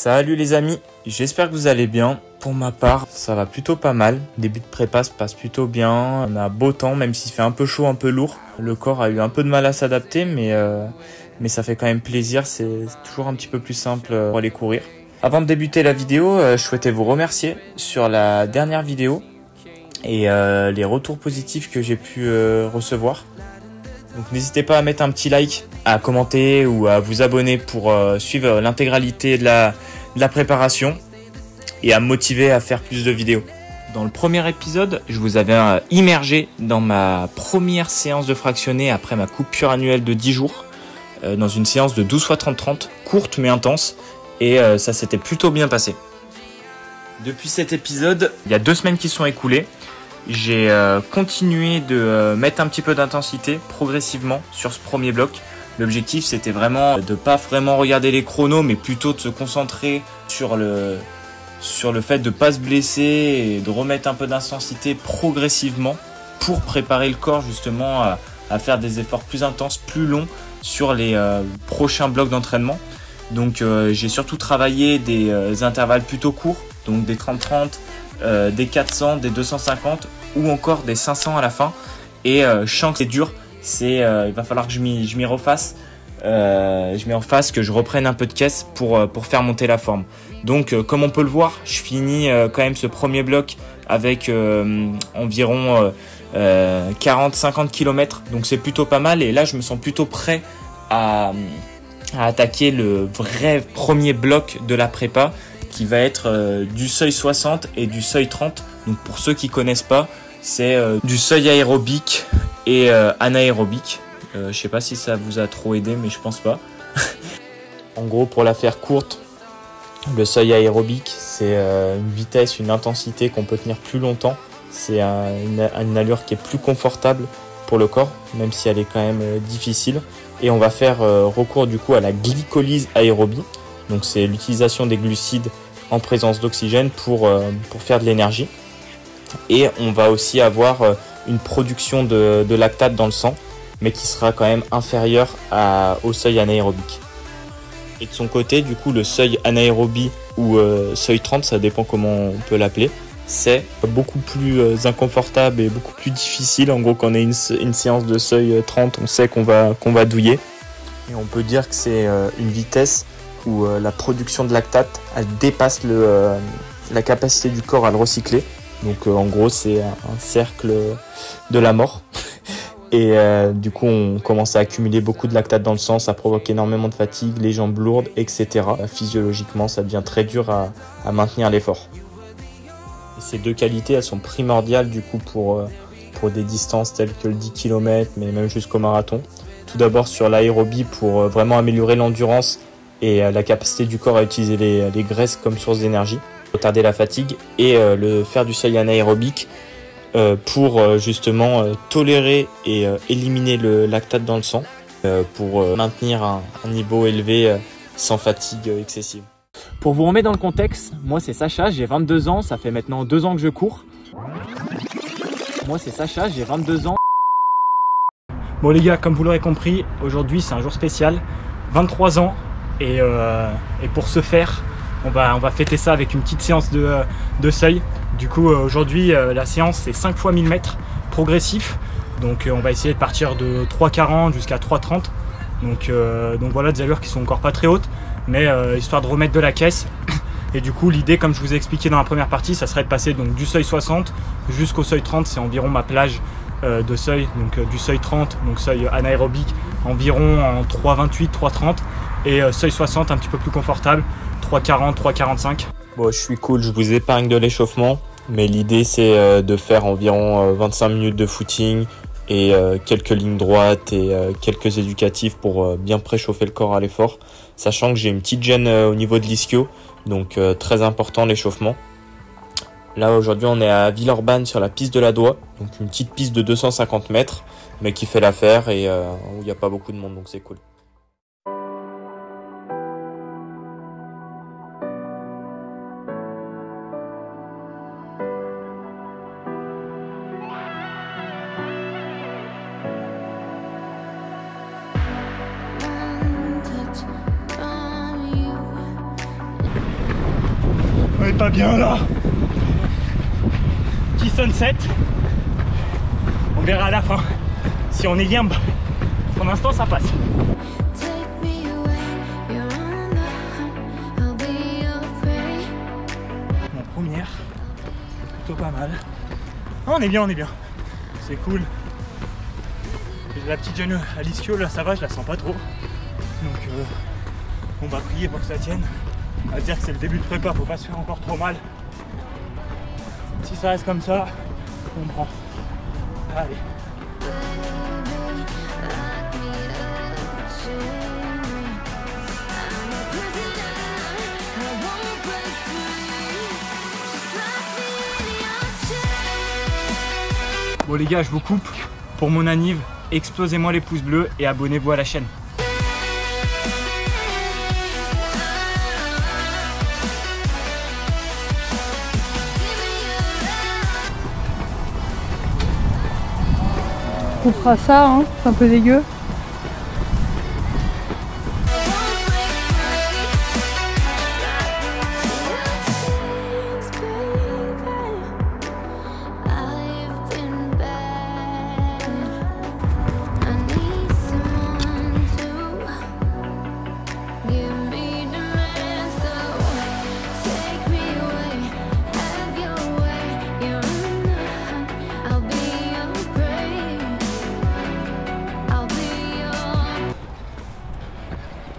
Salut les amis, j'espère que vous allez bien. Pour ma part, ça va plutôt pas mal. Début de prépa se passe plutôt bien. On a beau temps, même s'il fait un peu chaud, un peu lourd. Le corps a eu un peu de mal à s'adapter, mais ça fait quand même plaisir. C'est toujours un petit peu plus simple pour aller courir. Avant de débuter la vidéo, je souhaitais vous remercier sur la dernière vidéo et les retours positifs que j'ai pu recevoir. Donc n'hésitez pas à mettre un petit like, à commenter ou à vous abonner pour suivre l'intégralité de la préparation et à me motiver à faire plus de vidéos. Dans le premier épisode, je vous avais immergé dans ma première séance de fractionné après ma coupure annuelle de 10 jours, dans une séance de 12 x 30-30, courte mais intense, et ça s'était plutôt bien passé. Depuis cet épisode, il y a 2 semaines qui sont écoulées. J'ai continué de mettre un petit peu d'intensité progressivement sur ce premier bloc. L'objectif, c'était vraiment de pas vraiment regarder les chronos, mais plutôt de se concentrer sur le fait de pas se blesser et de remettre un peu d'intensité progressivement pour préparer le corps justement à faire des efforts plus intenses, plus longs sur les prochains blocs d'entraînement. Donc j'ai surtout travaillé des intervalles plutôt courts, donc des 30-30, des 400, des 250 ou encore des 500 à la fin. Et je sens que c'est dur, il va falloir que je m'y refasse, que je reprenne un peu de caisse pour faire monter la forme. Donc comme on peut le voir, je finis quand même ce premier bloc avec environ 40-50 km, donc c'est plutôt pas mal. Et là je me sens plutôt prêt à attaquer le vrai premier bloc de la prépa, qui va être du seuil 60 et du seuil 30. Donc pour ceux qui connaissent pas, c'est du seuil aérobique et anaérobique. Je sais pas si ça vous a trop aidé, mais je pense pas. En gros, pour la faire courte, le seuil aérobique, c'est une vitesse, une intensité qu'on peut tenir plus longtemps. C'est une allure qui est plus confortable pour le corps, même si elle est quand même difficile. Et on va faire recours du coup à la glycolyse aérobie. Donc c'est l'utilisation des glucides en présence d'oxygène pour faire de l'énergie. Et on va aussi avoir une production de lactate dans le sang, mais qui sera quand même inférieure au seuil anaérobique. Et de son côté, du coup, le seuil anaérobie ou seuil 30, ça dépend comment on peut l'appeler, c'est beaucoup plus inconfortable et beaucoup plus difficile. En gros, quand on a une séance de seuil 30, on sait qu'on va douiller. Et on peut dire que c'est une vitesse où la production de lactate, elle dépasse la capacité du corps à le recycler. Donc en gros, c'est un cercle de la mort. Et du coup, on commence à accumuler beaucoup de lactate dans le sang, ça provoque énormément de fatigue, les jambes lourdes, etc. Physiologiquement, ça devient très dur à maintenir l'effort. Et ces 2 qualités, elles sont primordiales du coup pour des distances telles que le 10 km, mais même jusqu'au marathon. Tout d'abord sur l'aérobie pour vraiment améliorer l'endurance et la capacité du corps à utiliser les graisses comme source d'énergie, retarder la fatigue, et le faire du seuil anaérobique pour justement tolérer et éliminer le lactate dans le sang pour maintenir un niveau élevé sans fatigue excessive. Pour vous remettre dans le contexte, moi c'est Sacha, j'ai 22 ans, ça fait maintenant 2 ans que je cours. Moi c'est Sacha, j'ai 22 ans. Bon les gars, comme vous l'aurez compris, aujourd'hui c'est un jour spécial, 23 ans, et pour ce faire, on va fêter ça avec une petite séance de seuil. Du coup aujourd'hui la séance c'est 5 x 1000 mètres progressif, donc on va essayer de partir de 3,40 jusqu'à 3,30. Donc voilà, des allures qui sont encore pas très hautes, mais histoire de remettre de la caisse. Et du coup l'idée, comme je vous ai expliqué dans la première partie, ça serait de passer donc du seuil 60 jusqu'au seuil 30, c'est environ ma plage de seuil, donc du seuil 30, donc seuil anaérobique, environ en 3,28, 3,30, et seuil 60 un petit peu plus confortable, 3,40, 3,45. Bon, je suis cool, je vous épargne de l'échauffement, mais l'idée c'est de faire environ 25 minutes de footing et quelques lignes droites et quelques éducatifs pour bien préchauffer le corps à l'effort, sachant que j'ai une petite gêne au niveau de l'ischio, donc très important l'échauffement. Là aujourd'hui on est à Villeurbanne sur la piste de la Doua, donc une petite piste de 250 mètres, mais qui fait l'affaire et où il n'y a pas beaucoup de monde, donc c'est cool. pas bien là. Petit sunset. On verra à la fin si on est bien. Pour l'instant ça passe. La première, plutôt pas mal. Oh, on est bien, c'est cool. Et la petite jeune à l'ischio là, ça va, je la sens pas trop. Donc on va prier pour que ça tienne. On va dire que c'est le début de prépa, faut pas se faire encore trop mal. Si ça reste comme ça, on prend. Allez. Bon les gars, je vous coupe. Pour mon anniv, explosez-moi les pouces bleus et abonnez-vous à la chaîne. On fera ça, hein, c'est un peu dégueu.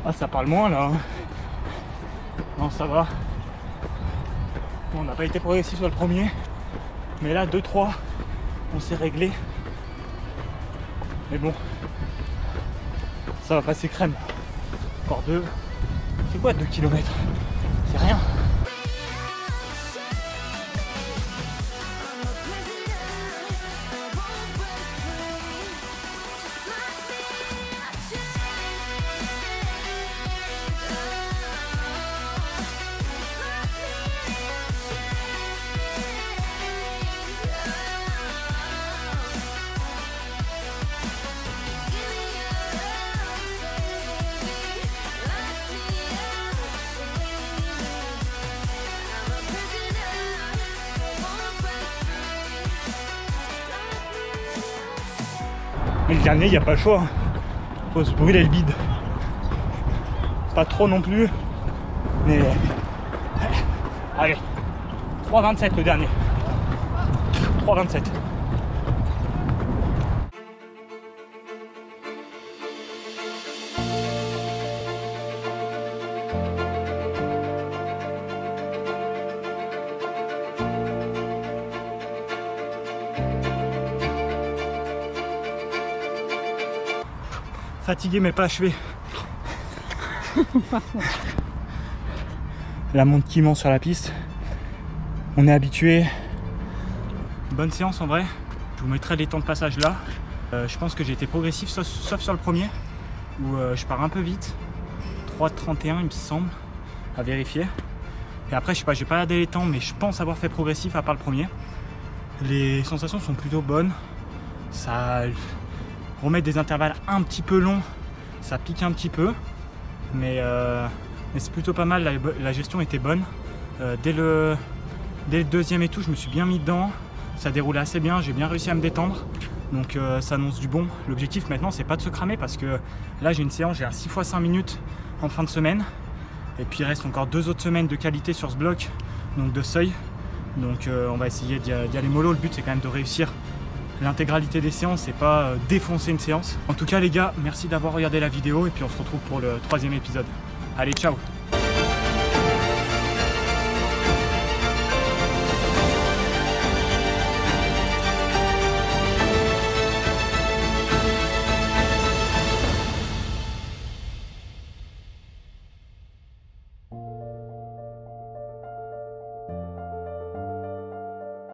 Ah, ça parle moins là. Non, ça va. Bon, on n'a pas été progressif sur le premier. Mais là, 2-3, on s'est réglé. Mais bon, ça va passer crème. Encore 2. C'est quoi 2 km? C'est rien. Mais le dernier, il n'y a pas le choix. Faut se brûler le bide. Pas trop non plus. Mais... allez. 3,27 le dernier. 3,27. Fatigué mais pas achevé. La montre qui monte sur la piste. On est habitué. Bonne séance en vrai. Je vous mettrai les temps de passage là. Je pense que j'ai été progressif sauf sur le premier où je pars un peu vite. 3,31 il me semble, à vérifier. Et après je sais pas, j'ai pas regardé les temps mais je pense avoir fait progressif à part le premier. Les sensations sont plutôt bonnes. Ça... remettre des intervalles un petit peu longs, ça pique un petit peu, mais c'est plutôt pas mal, la gestion était bonne. Dès le deuxième et tout, je me suis bien mis dedans, ça déroulait assez bien, j'ai bien réussi à me détendre, donc ça annonce du bon. L'objectif maintenant, c'est pas de se cramer parce que là j'ai une séance, j'ai un 6 x 5 minutes en fin de semaine, et puis il reste encore 2 autres semaines de qualité sur ce bloc, donc de seuil, donc on va essayer d'y aller mollo. Le but c'est quand même de réussir l'intégralité des séances et pas défoncer une séance. En tout cas les gars, merci d'avoir regardé la vidéo et puis on se retrouve pour le 3e épisode. Allez, ciao!